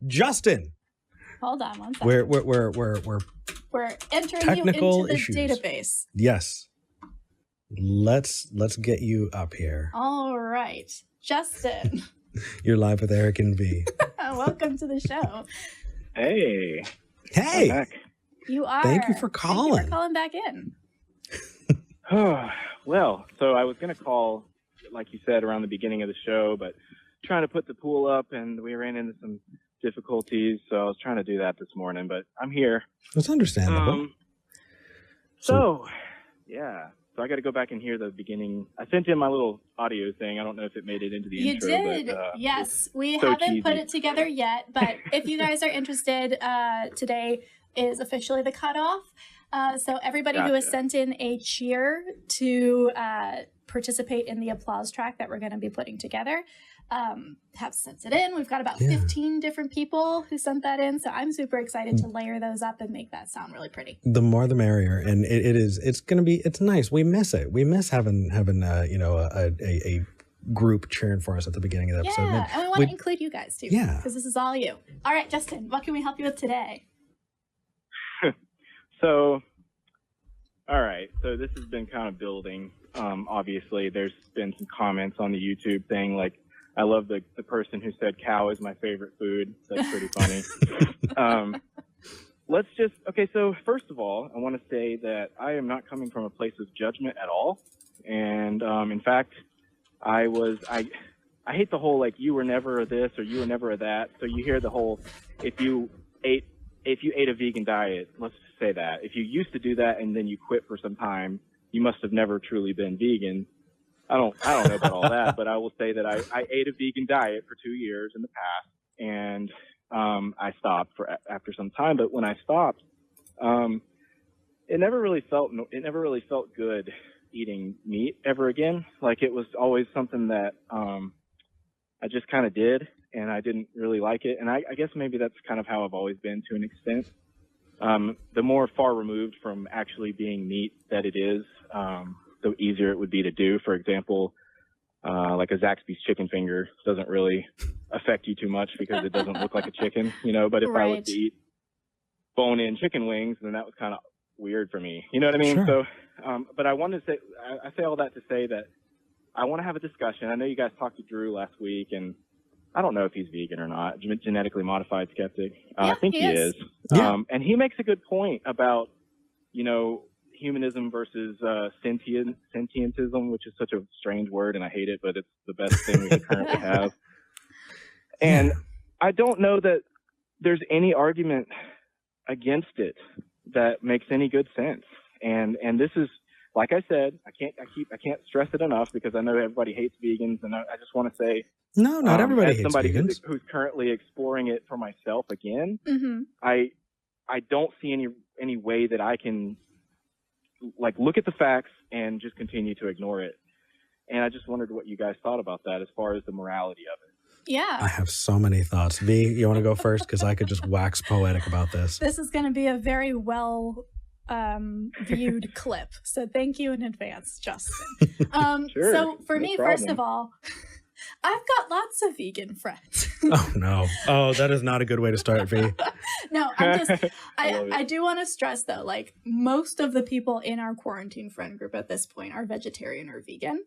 Justin. Hold on one second. We're entering technical you into issues. the database. Yes. Let's get you up here. All right. Justin. You're live with Eric and V. Welcome to the show. Hey. Hey. I'm back. You are. Thank you for calling. Thank you for calling back in. Well, so I was going to call, like you said, around the beginning of the show, but trying to put the pool up and we ran into some difficulties, so I was trying to do that this morning, but I'm here. That's understandable. So I got to go back and hear the beginning. I sent in my little audio thing. I don't know if it made it into the intro. You did. But, yes. We so haven't cheesy. put it together yet, but if you guys are interested, today is officially the cutoff. So everybody who has sent in a cheer to participate in the applause track that we're going to be putting together have sent it in. We've got about 15 different people who sent that in. So I'm super excited to layer those up and make that sound really pretty. The more the merrier. And it's nice. We miss it. We miss having a group cheering for us at the beginning of the episode. Yeah, and we want to include you guys too. Yeah. Because this is all you. All right, Justin, what can we help you with today? So, all right. So this has been kind of building. Obviously, there's been some comments on the YouTube thing. Like, I love the person who said cow is my favorite food. That's pretty funny. So first of all, I want to say that I am not coming from a place of judgment at all. And in fact, I hate the whole, like, you were never this or you were never that. So you hear the whole, if you ate a vegan diet, let's just say that. If you used to do that and then you quit for some time, you must have never truly been vegan. I don't know about all that, but I will say that I ate a vegan diet for 2 years in the past, and I stopped after some time. But when I stopped, it never really felt good eating meat ever again. Like, it was always something that I just kind of did, and I didn't really like it. And I guess maybe that's kind of how I've always been to an extent. The more far removed from actually being meat that it is, the easier it would be to do. For example, like a Zaxby's chicken finger doesn't really affect you too much because it doesn't look like a chicken, but if I was to eat bone-in chicken wings, then that was kind of weird for me. You know what I mean? Sure. So, but I wanted to say, I say all that to say that I want to have a discussion. I know you guys talked to Drew last week, and I don't know if he's vegan or not, genetically modified skeptic. I think he is. Yeah. And he makes a good point about, humanism versus sentientism, which is such a strange word, and I hate it, but it's the best thing we could currently have. And I don't know that there's any argument against it that makes any good sense. And this is, like I said, I can't stress it enough because I know everybody hates vegans, and I just want to say, no, not everybody hates somebody vegans. who's currently exploring it for myself again, Mm-hmm. I don't see any way that I can, like, look at the facts and just continue to ignore it. And I just wondered what you guys thought about that as far as the morality of it. Yeah. I have so many thoughts. V, you want to go first? Because I could just wax poetic about this. This is going to be a very well viewed clip. So thank you in advance, Justin. Sure, so for no me, problem. first of all, I've got lots of vegan friends. Oh, no. Oh, that is not a good way to start, V. No, I do want to stress, though, like, most of the people in our quarantine friend group at this point are vegetarian or vegan.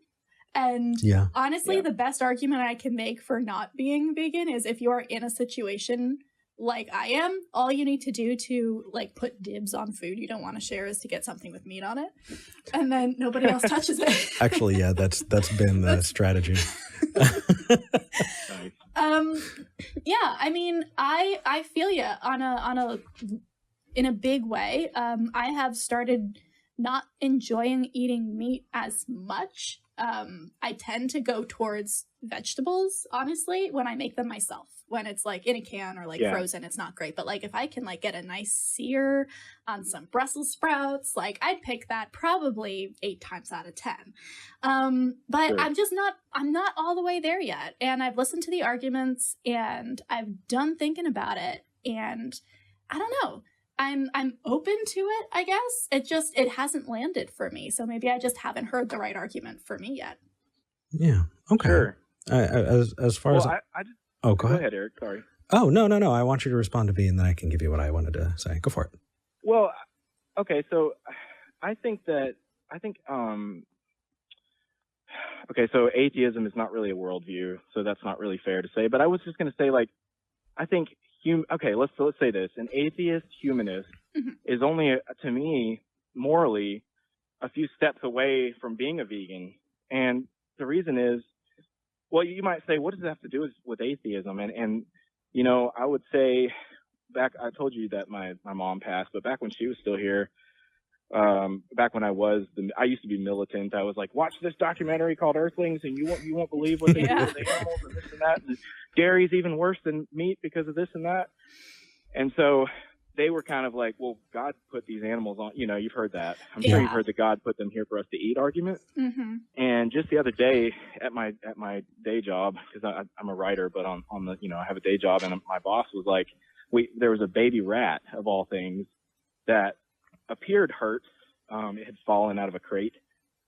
And honestly, the best argument I can make for not being vegan is if you are in a situation like I am, all you need to do to, like, put dibs on food you don't want to share is to get something with meat on it. And then nobody else touches it. Actually, yeah, that's been the strategy. Yeah, I mean, I feel you in a big way. I have started not enjoying eating meat as much. I tend to go towards vegetables, honestly, when I make them myself. When it's like in a can or like frozen, it's not great. But like if I can like get a nice sear on some Brussels sprouts, like I'd pick that probably 8 times out of 10. But sure. I'm not all the way there yet. And I've listened to the arguments and I've done thinking about it. And I don't know. I'm open to it, I guess. It hasn't landed for me. So maybe I just haven't heard the right argument for me yet. Yeah. Okay. Sure. As far as I just, go ahead. Go ahead, Eric. Sorry. Oh, no. I want you to respond to V, and then I can give you what I wanted to say. Go for it. Well, okay, so okay, so atheism is not really a worldview, so that's not really fair to say. But I was just going to say, like, I think, let's say this. An atheist humanist is only, to me, morally, a few steps away from being a vegan. And the reason is, well, you might say, what does it have to do with atheism? And you know, I would say I told you that my mom passed, but back when she was still here, back when I used to be militant. I was like, watch this documentary called Earthlings, and you won't believe what they do to the animals and this and that. And dairy's even worse than meat because of this and that. And so they were kind of like, well, God put these animals on. You know, you've heard that. I'm sure you've heard the God put them here for us to eat argument. Mm-hmm. And just the other day at my day job, because I'm a writer, but on the, you know, I have a day job, and my boss was like, there was a baby rat of all things that appeared hurt. It had fallen out of a crate,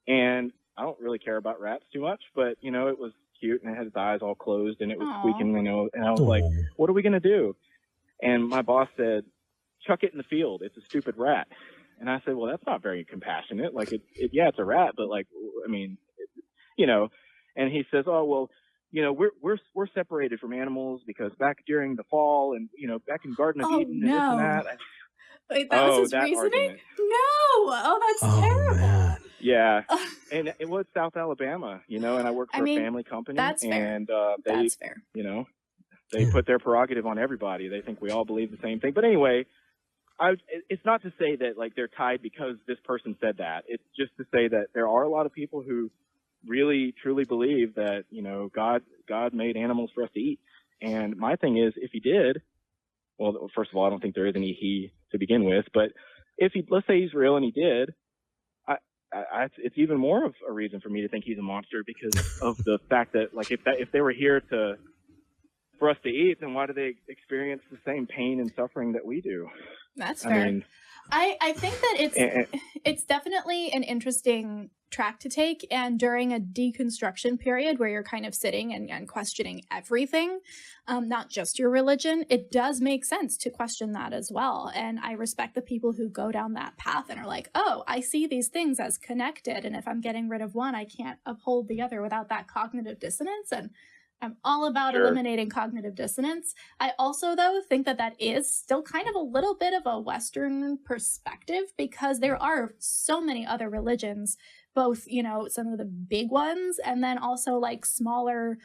and I don't really care about rats too much, but you know, it was cute, and it had its eyes all closed, and it was squeaking, you know, and I was like, what are we going to do? And my boss said, chuck it in the field. It's a stupid rat. And I said, well, that's not very compassionate. Like, it's a rat, but like, I mean, you know. And he says, oh, well, you know, we're separated from animals because back during the fall, and you know, back in Garden of Eden, and this and that. Wait, that was his reasoning? Argument. No. Oh, that's terrible. Man. Yeah. And it was South Alabama, you know, and I work for a family company. That's fair. And that's fair. You know, they put their prerogative on everybody. They think we all believe the same thing. But anyway, it's not to say that like they're tied because this person said that. It's just to say that there are a lot of people who really truly believe that, you know, God made animals for us to eat. And my thing is, if he did, well, first of all, I don't think there is any he to begin with, but let's say he's real and he did, it's even more of a reason for me to think he's a monster, because of the fact that, like, if they were here for us to eat, then why do they experience the same pain and suffering that we do? That's fair. I mean, I think that it's definitely an interesting track to take, and during a deconstruction period where you're kind of sitting and questioning everything, not just your religion, it does make sense to question that as well. And I respect the people who go down that path and are like, oh, I see these things as connected, and if I'm getting rid of one, I can't uphold the other without that cognitive dissonance. And I'm all about eliminating cognitive dissonance. I also, though, think that is still kind of a little bit of a Western perspective, because there are so many other religions, both, you know, some of the big ones, and then also like smaller,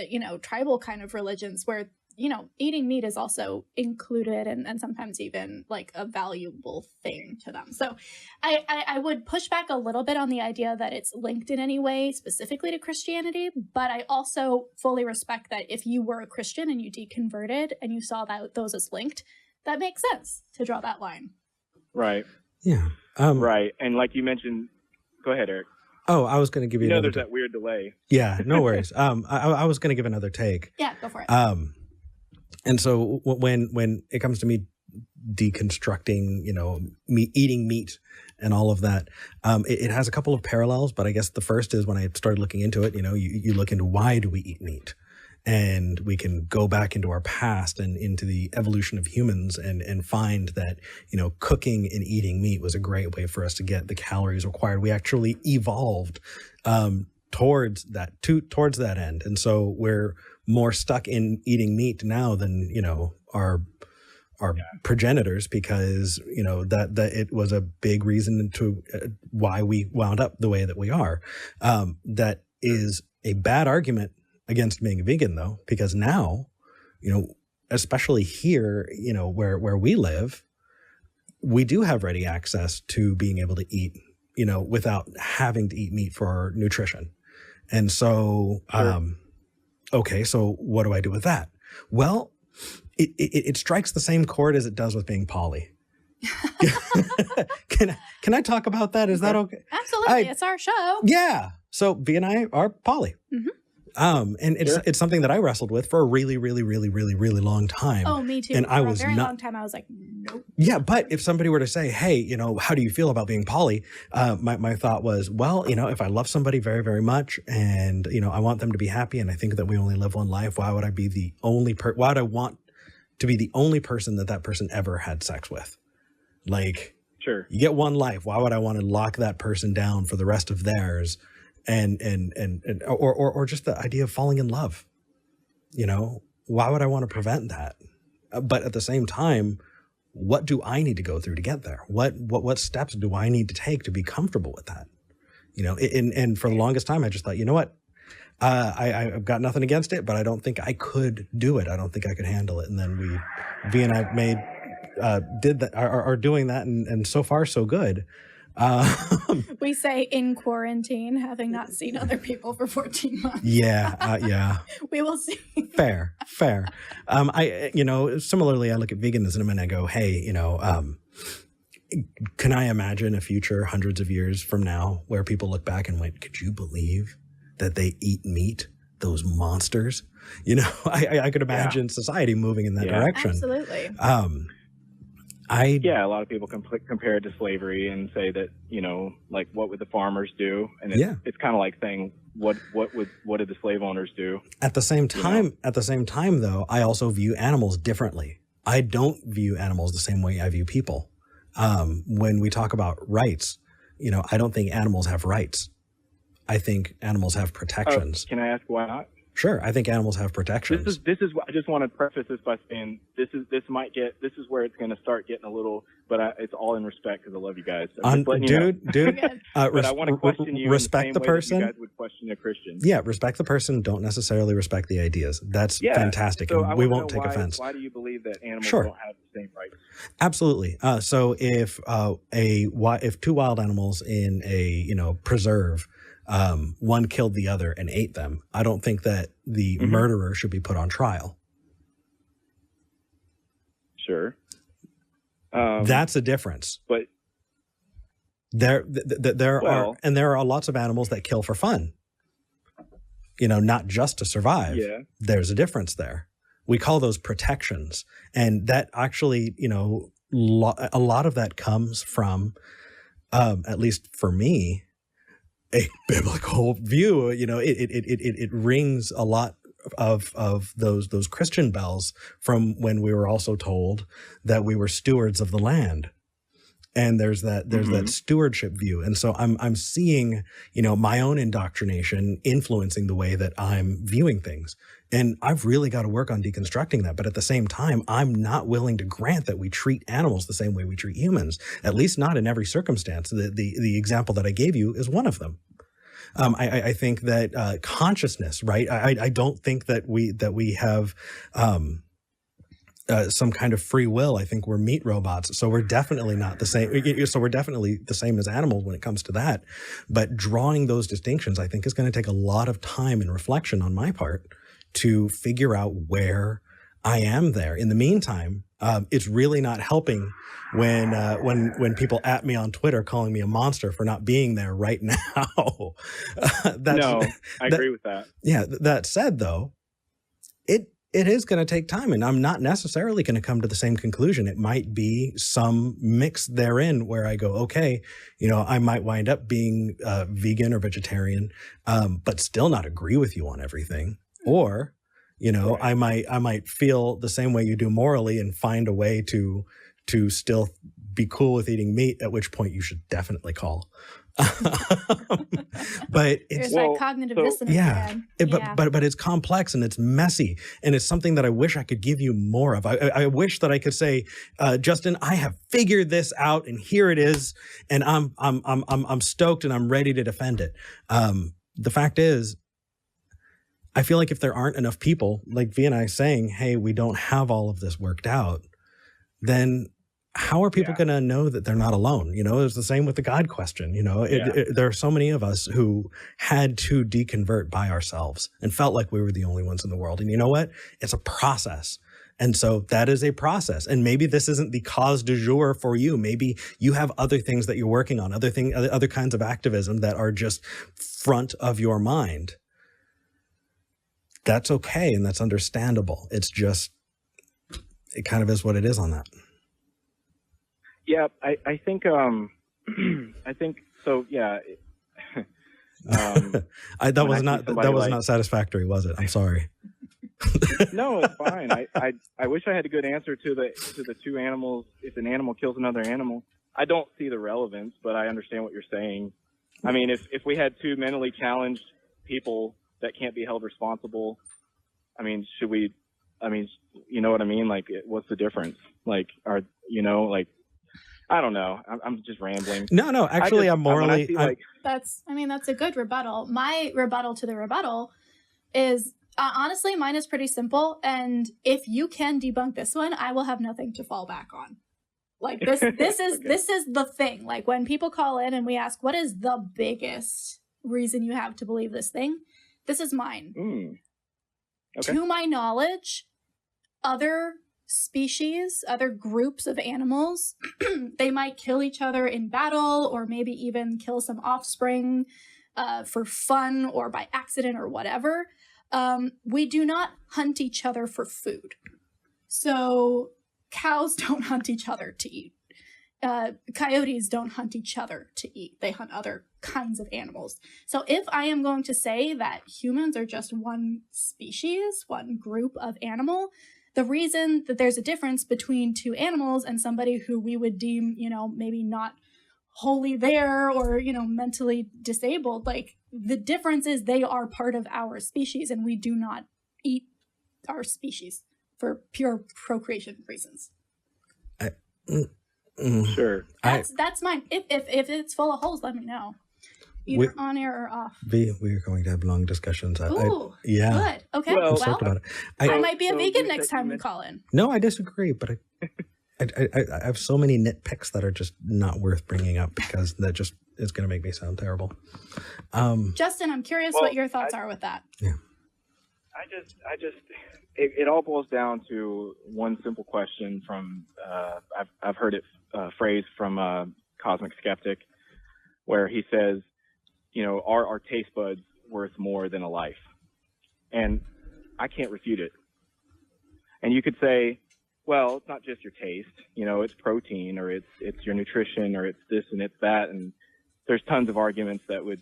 you know, tribal kind of religions where, you know, eating meat is also included and sometimes even like a valuable thing to them. So I would push back a little bit on the idea that it's linked in any way specifically to Christianity, but I also fully respect that if you were a Christian and you deconverted and you saw that those as linked, that makes sense to draw that line. Right. Yeah. Right. And like you mentioned, go ahead, Eric. Oh, I was going to give you there's that weird delay. Yeah, no worries. I was going to give another take. Yeah, go for it. And so when it comes to me deconstructing, you know, eating meat and all of that, it has a couple of parallels, but I guess the first is when I started looking into it, you know, you look into why do we eat meat? And we can go back into our past and into the evolution of humans and find that, you know, cooking and eating meat was a great way for us to get the calories required. We actually evolved towards that end. And so we're more stuck in eating meat now than, you know, our progenitors, because, you know, that it was a big reason to why we wound up the way that we are. That is a bad argument against being a vegan, though, because now, you know, especially here, you know, where we live, we do have ready access to being able to eat, you know, without having to eat meat for our nutrition. And so, okay, so what do I do with that? Well, it strikes the same chord as it does with being poly. Can I talk about that? Is that okay? Absolutely. It's our show. Yeah. So V and I are poly. Mm-hmm. And it's something that I wrestled with for a really, really, really, really, really long time. Oh, me too. And for a very long time, I was like, Nope. Yeah, but if somebody were to say, hey, you know, how do you feel about being poly? My thought was, well, you know, if I love somebody very, very much and, you know, I want them to be happy and I think that we only live one life, why would I be the only why would I want to be the only person that person ever had sex with? Like, Sure. you get one life. Why would I want to lock that person down for the rest of theirs? Or just the idea of falling in love, you know, why would I want to prevent that? But at the same time, what do I need to go through to get there? What steps do I need to take to be comfortable with that? You know, and for the longest time, I just thought, you know what? I've got nothing against it, but I don't think I could do it. I don't think I could handle it. And then V and I did that, are doing that. And so far, so good. We say in quarantine, having not seen other people for 14 months. Yeah. We will see. Fair. You know, similarly, I look at veganism and I go, hey, you know, can I imagine a future hundreds of years from now where people look back and went, could you believe that they eat meat? Those monsters, you know, I could imagine society moving in that direction. Absolutely. A lot of people compare it to slavery and say that, you know, like, what would the farmers do? And it's kind of like saying, what did the slave owners do? At the same time, though, I also view animals differently. I don't view animals the same way I view people. When we talk about rights, you know, I don't think animals have rights. I think animals have protections. Can I ask why not? Sure, I think animals have protections. This is. I just want to preface this by saying this is where it's going to start getting a little. But it's all in respect because I love you guys. Dude. But I want to question you. Respect the person. You guys would question a Christian. Yeah, respect the person. Don't necessarily respect the ideas. That's fantastic. So and we won't take offense. Why do you believe that animals don't have the same rights? Absolutely. So if two wild animals in a preserve. One killed the other and ate them, I don't think that the murderer should be put on trial. Sure. That's a difference. But there are lots of animals that kill for fun, you know, not just to survive. Yeah. There's a difference there. We call those protections. And that actually, you know, a lot of that comes from, at least for me, a biblical view. You know, it rings a lot of those Christian bells from when we were also told that we were stewards of the land. And there's that stewardship view. And so I'm seeing, you know, my own indoctrination influencing the way that I'm viewing things. And I've really got to work on deconstructing that. But at the same time, I'm not willing to grant that we treat animals the same way we treat humans, at least not in every circumstance. The example that I gave you is one of them. I think that consciousness, right? I don't think that we have some kind of free will. I think we're meat robots. So we're definitely not the same. So we're definitely the same as animals when it comes to that. But drawing those distinctions, I think, is going to take a lot of time and reflection on my part to figure out where I am there. In the meantime, it's really not helping when people at me on Twitter calling me a monster for not being there right now. I agree with that. Yeah. That said, though, it is going to take time, and I'm not necessarily going to come to the same conclusion. It might be some mix therein where I go, okay, you know, I might wind up being vegan or vegetarian, but still not agree with you on everything. Or, you know, I might feel the same way you do morally and find a way to still be cool with eating meat, at which point you should definitely call. But it's like cognitive dissonance. Yeah. But it's complex and it's messy, and it's something that I wish I could give you more of. I wish that I could say, Justin, I have figured this out and here it is, and I'm stoked and I'm ready to defend it. The fact is, I feel like if there aren't enough people like V and I saying, hey, we don't have all of this worked out, then how are people going to know that they're not alone? You know, it's the same with the God question. You know, there are so many of us who had to deconvert by ourselves and felt like we were the only ones in the world. And you know what? It's a process. And so that is a process. And maybe this isn't the cause du jour for you. Maybe you have other things that you're working on, other kinds of activism that are just front of your mind. That's okay. And that's understandable. It's just, it kind of is what it is on that. Yeah, I think I think so. Yeah. That was not satisfactory, was it? I'm sorry. No, it's fine. I wish I had a good answer to the two animals. If an animal kills another animal, I don't see the relevance, but I understand what you're saying. I mean, if we had two mentally challenged people that can't be held responsible, I mean, should we? I mean, you know what I mean? Like, what's the difference? Like, I don't know. I'm just rambling. No. Actually, I'm morally. That's a good rebuttal. My rebuttal to the rebuttal is honestly, mine is pretty simple. And if you can debunk this one, I will have nothing to fall back on. Like this is Okay. This is the thing. Like when people call in and we ask, what is the biggest reason you have to believe this thing? This is mine. Okay. To my knowledge, other species, other groups of animals, they might kill each other in battle or maybe even kill some offspring for fun or by accident or whatever. We do not hunt each other for food. So cows don't hunt each other to eat. Coyotes don't hunt each other to eat. They hunt other kinds of animals. So if I am going to say that humans are just one species, one group of animal, the reason that there's a difference between two animals and somebody who we would deem, maybe not wholly there or, mentally disabled, like the difference is they are part of our species and we do not eat our species for pure procreation reasons. Sure. That's mine. If it's full of holes, let me know. Either on air or off. We are going to have long discussions. Ooh, yeah. Good. Okay. Well, Let's talk about it. I might be a vegan next time we call in. No, I disagree, but I have so many nitpicks that are just not worth bringing up because that just is going to make me sound terrible. Justin, I'm curious what your thoughts are with that. Yeah. It all boils down to one simple question from, I've heard it phrased from Cosmic Skeptic, where he says, are our taste buds worth more than a life? And I can't refute it. And you could say, well, it's not just your taste, it's protein or it's your nutrition or it's this and it's that. And there's tons of arguments that would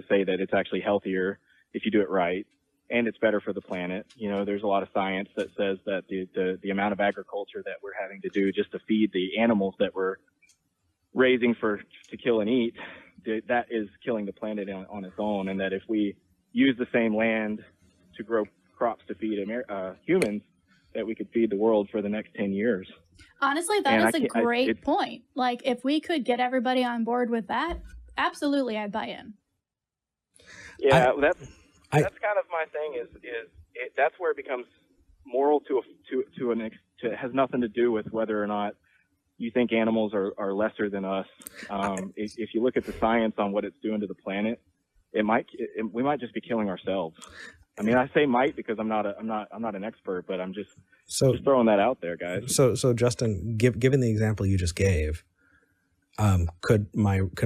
say that it's actually healthier if you do it right. And it's better for the planet. There's a lot of science that says that the amount of agriculture that we're having to do just to feed the animals that we're raising to kill and eat, that is killing the planet on its own. And that if we use the same land to grow crops to feed humans, that we could feed the world for the next 10 years. Honestly, that is a great point. Like, if we could get everybody on board with that, absolutely, I'd buy in. Yeah, that's kind of my thing. That's where it becomes moral it has nothing to do with whether or not you think animals are lesser than us. If you look at the science on what it's doing to the planet, we might just be killing ourselves. I mean, I say might because I'm not an expert, but I'm just throwing that out there, guys. So Justin, given the example you just gave, could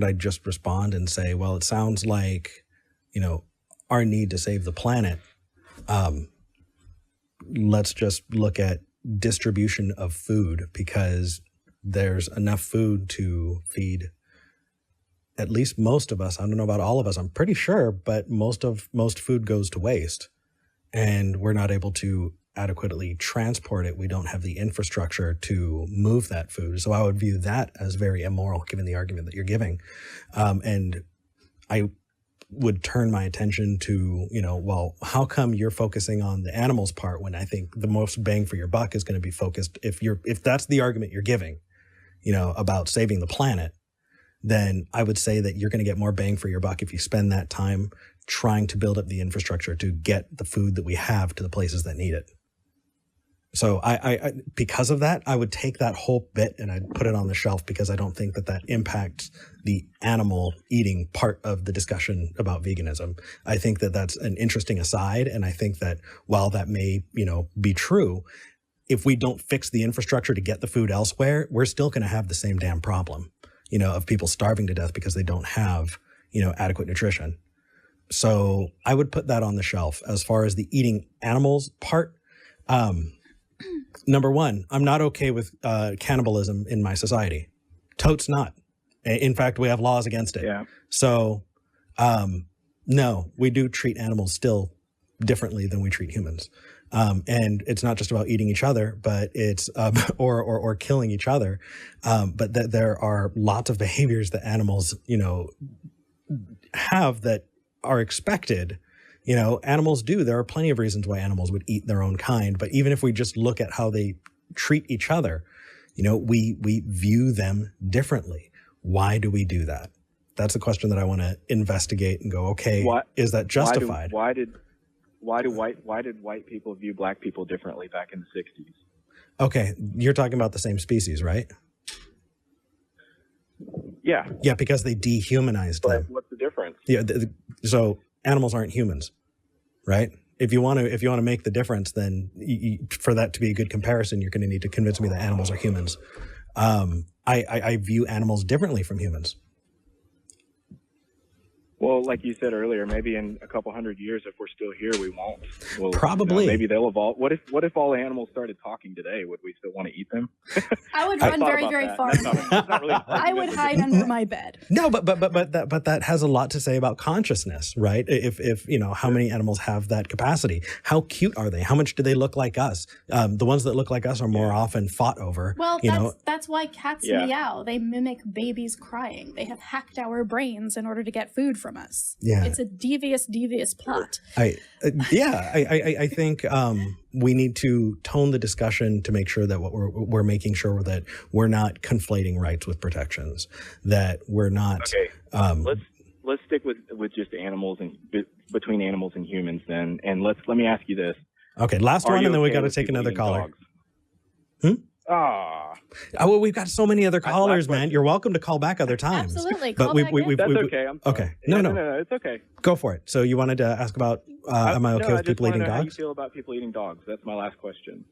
I just respond and say, well, it sounds like, our need to save the planet. Let's just look at distribution of food because there's enough food to feed at least most of us. I don't know about all of us, I'm pretty sure, but most food goes to waste and we're not able to adequately transport it. We don't have the infrastructure to move that food. So I would view that as very immoral given the argument that you're giving. And I would turn my attention to, well, how come you're focusing on the animals part when I think the most bang for your buck is going to be focused, if that's the argument you're giving, about saving the planet, then I would say that you're going to get more bang for your buck if you spend that time trying to build up the infrastructure to get the food that we have to the places that need it. So I because of that, I would take that whole bit and I'd put it on the shelf because I don't think that impacts the animal eating part of the discussion about veganism. I think that that's an interesting aside. And I think that while that may, be true, if we don't fix the infrastructure to get the food elsewhere, we're still going to have the same damn problem, of people starving to death because they don't have, adequate nutrition. So I would put that on the shelf. As far as the eating animals part, Number one, I'm not okay with cannibalism in my society. Totes not. In fact, we have laws against it. Yeah. So, no, we do treat animals still differently than we treat humans. And it's not just about eating each other, but it's or killing each other. But that there are lots of behaviors that animals, have that are expected. Animals do. There are plenty of reasons why animals would eat their own kind. But even if we just look at how they treat each other, we view them differently. Why do we do that? That's a question that I want to investigate and go, okay, is that justified? Why did white people view black people differently back in the 60s? Okay, you're talking about the same species, right? Yeah. Yeah, because they dehumanized them. What's the difference? Yeah, so animals aren't humans, right? If you want to make the difference, then for that to be a good comparison, you're going to need to convince me that animals are humans. I view animals differently from humans. Well, like you said earlier, maybe in a couple hundred years, if we're still here, we won't. Well, probably. Maybe they'll evolve. What if all animals started talking today? Would we still want to eat them? I would run very, very far. I would hide under my bed. No, but that has a lot to say about consciousness, right? If how many animals have that capacity? How cute are they? How much do they look like us? The ones that look like us are more often fought over. Well, that's why cats meow. They mimic babies crying. They have hacked our brains in order to get food from us. Yeah, it's a devious plot. I think we need to tone the discussion to make sure that what we're making sure that we're not conflating rights with protections. That we're not. Okay, let's stick with just animals and between animals and humans then, and let me ask you this. Okay, last one, and then we got to take another caller. Well, we've got so many other callers, man. You're welcome to call back other times. Absolutely. But that's okay. I'm sorry. Okay. No, it's okay. Go for it. So you wanted to ask about, am I okay with people eating dogs? How you feel about people eating dogs? That's my last question.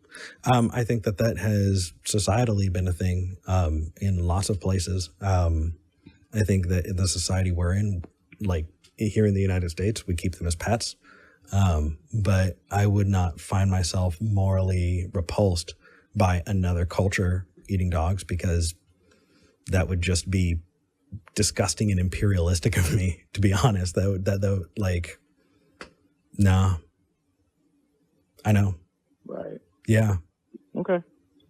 I think that has societally been a thing in lots of places. I think that in the society we're in, like here in the United States, we keep them as pets. But I would not find myself morally repulsed by another culture eating dogs, because that would just be disgusting and imperialistic of me, to be honest. Nah. I know. Right. Yeah. Okay.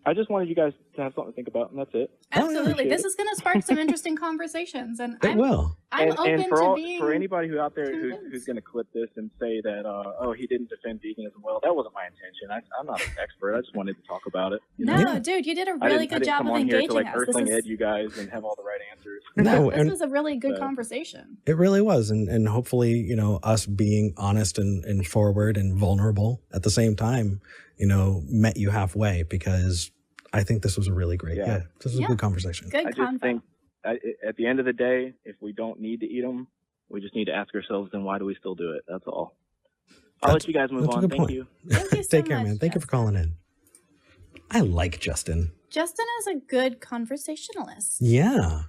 I just wanted you guys to have something to think about, and that's it. Absolutely. This is going to spark some interesting conversations, and it will. I'm open to being... For anybody who out there who's going to clip this and say that, he didn't defend veganism, well, that wasn't my intention. I'm not an expert. I just wanted to talk about it. Dude, you did a really good job of engaging us. I didn't come on here to earthling ed you guys and have all the right answers. No, this was a really good conversation. It really was, and hopefully, us being honest and forward and vulnerable at the same time, met you halfway, because I think this was a really great, this was a good conversation. Good I just think at the end of the day, if we don't need to eat them, we just need to ask ourselves, then why do we still do it? That's all. I'll let you guys move on. Thank you. Thank you so Take care, much, man. Thank you for calling in. I like Justin. Justin is a good conversationalist. Yeah.